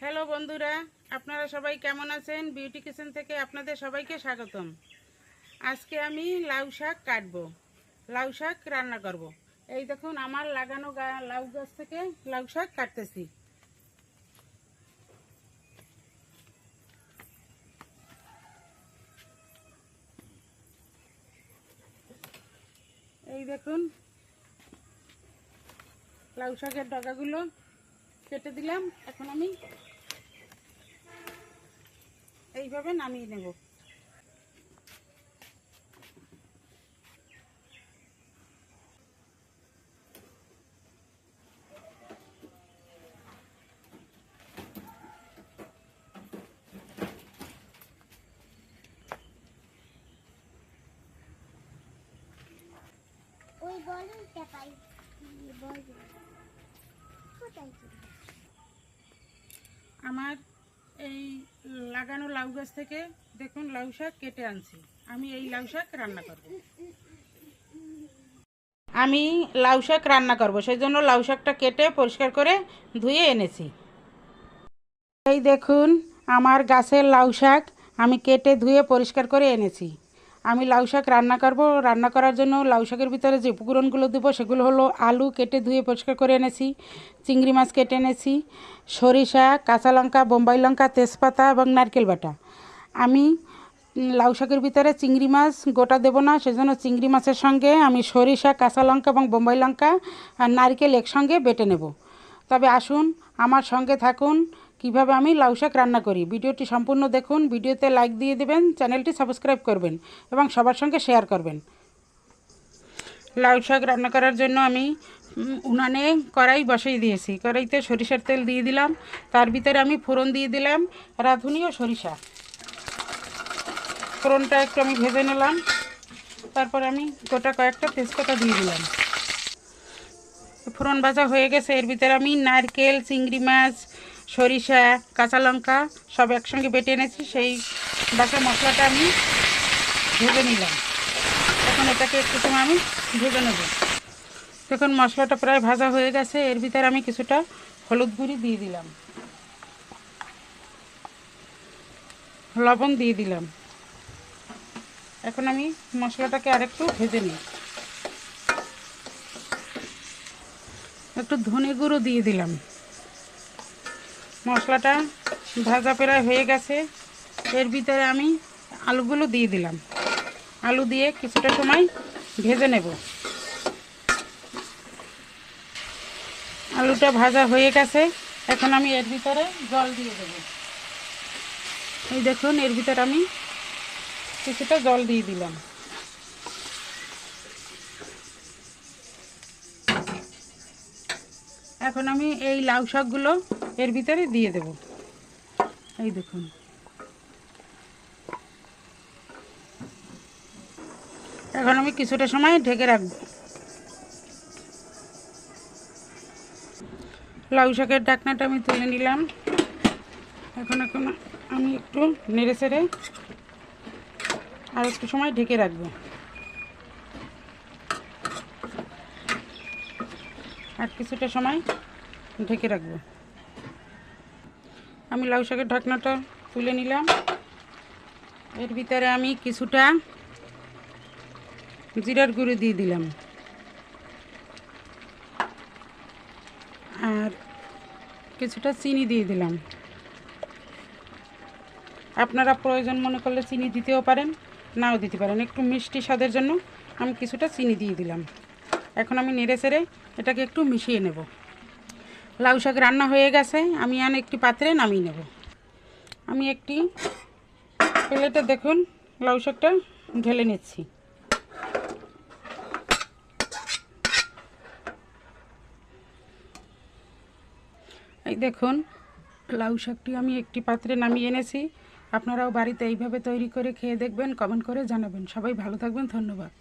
Hello বন্ধুরা, আপনারা সবাই কেমন আছেন? বিউটি কিচেন থেকে আপনাদের সবাইকে স্বাগতম। আজকে আমি লাউ শাক কাটবো, লাউ শাক রান্না করব। এই দেখুন আমার লাগানো লাউ গাছ থেকে লাউ শাক কাটতেছি। এই দেখুন লাউ শাকের ডগাগুলো কেটে দিলাম। এখন আমি এইভাবে নামিয়ে নেব। আমার এই লাগানো লাউ গাছ থেকে দেখুন লাউ শাক কেটে আনছি। আমি এই লাউ শাক রান্না করব। সেই জন্য লাউ শাকটা কেটে পরিষ্কার করে ধুয়ে এনেছি। এই দেখুন আমার গাছের লাউ শাক আমি কেটে ধুয়ে পরিষ্কার করে এনেছি। আমি লাউ শাক রান্না করব। রান্না করার জন্য লাউ শাকের ভিতরে যে উপকরণগুলো দেবো সেগুলো হলো আলু কেটে ধুয়ে পরিষ্কার করে এনেছি, চিংড়ি মাছ কেটে এনেছি, সরিষা, কাঁচা লঙ্কা, বোম্বাই লঙ্কা, তেজপাতা এবং নারকেল বাটা। আমি লাউ শাকের ভিতরে চিংড়ি মাছ গোটা দেবো না, সেজন্য চিংড়ি মাছের সঙ্গে আমি সরিষা, কাঁচা লঙ্কা এবং বোম্বাই লঙ্কা আর নারকেল একসঙ্গে বেটে নেব। তবে আসুন আমার সঙ্গে থাকুন কিভাবে আমি লাউ শাক রান্না করি। ভিডিওটি সম্পূর্ণ দেখুন, ভিডিওতে লাইক দিয়ে দেবেন, চ্যানেলটি সাবস্ক্রাইব করবেন এবং সবার সঙ্গে শেয়ার করবেন। লাউ শাক রান্না করার জন্য আমি উনানে কড়াই বসিয়ে দিয়েছি। কড়াইতে সরিষার তেল দিয়ে দিলাম, তার ভিতরে আমি ফোড়ন দিয়ে দিলাম রাঁধুনি ও সরিষা। ফোড়নটা একটু আমি ভেজে নিলাম, তারপর আমি গোটা কয়েকটা তেজপাতা দিয়ে দিলাম। ফোড়ন ভাজা হয়ে গেছে, এর ভিতরে আমি নারকেল, চিংড়ি মাছ, সরিষা, কাঁচা লঙ্কা সব একসঙ্গে বেটে এনেছি। সেই বাটা মশলাটা আমি ভেজে নিলাম। এখন এটাকে একটু সময় আমি ভেজে নেব। দেখুন মশলাটা প্রায় ভাজা হয়ে গেছে, এর ভিতরে আমি কিছুটা হলুদ গুঁড়ি দিয়ে দিলাম, লবণ দিয়ে দিলাম। এখন আমি মশলাটাকে আরেকটু ভেজে নিই। একটু ধনে গুঁড়ো দিয়ে দিলাম। মশলাটা ভাজা প্রায় হয়ে গেছে, এর ভিতরে আমি আলুগুলো দিয়ে দিলাম। আলু দিয়ে কিছুটা সময় ভেজে নেব। আলুটা ভাজা হয়ে গেছে, এখন আমি এর ভিতরে জল দিয়ে দেব। এই দেখুন এর ভিতরে আমি কিছুটা জল দিয়ে দিলাম। এখন আমি এই লাউ শাকগুলো এর ভিতরে দিয়ে দেব। এই দেখুন এখন আমি কিছুটা সময় ঢেকে রাখব। লাউ শাকের ঢাকনাটা আমি তুলে নিলাম। এখন আমি একটু নেড়ে চেড়ে আর একটু সময় ঢেকে রাখবো। আর কিছুটা সময় ঢেকে রাখবো। আমি লাউ শাকের ঢাকনাটা তুলে নিলাম। এর ভিতরে আমি কিছুটা জিরার গুঁড়ো দিয়ে দিলাম আর কিছুটা চিনি দিয়ে দিলাম। আপনারা প্রয়োজন মনে করলে চিনি দিতেও পারেন, নাও দিতে পারেন। একটু মিষ্টি স্বাদের জন্য আমি কিছুটা চিনি দিয়ে দিলাম। এখন আমি নেড়ে চেড়ে এটাকে একটু মিশিয়ে নেব। লাউ শাক রান্না হয়ে গেছে, আমি একটি পাত্রে নামিয়ে নেব। আমি একটি প্লেটে দেখুন লাউ শাকটা ঢেলে নিচ্ছি। এই দেখুন লাউ শাকটি আমি একটি পাত্রে নামিয়ে এনেছি। আপনারাও বাড়িতে এইভাবে তৈরি করে খেয়ে দেখবেন, কমেন্ট করে জানাবেন। সবাই ভালো থাকবেন, ধন্যবাদ।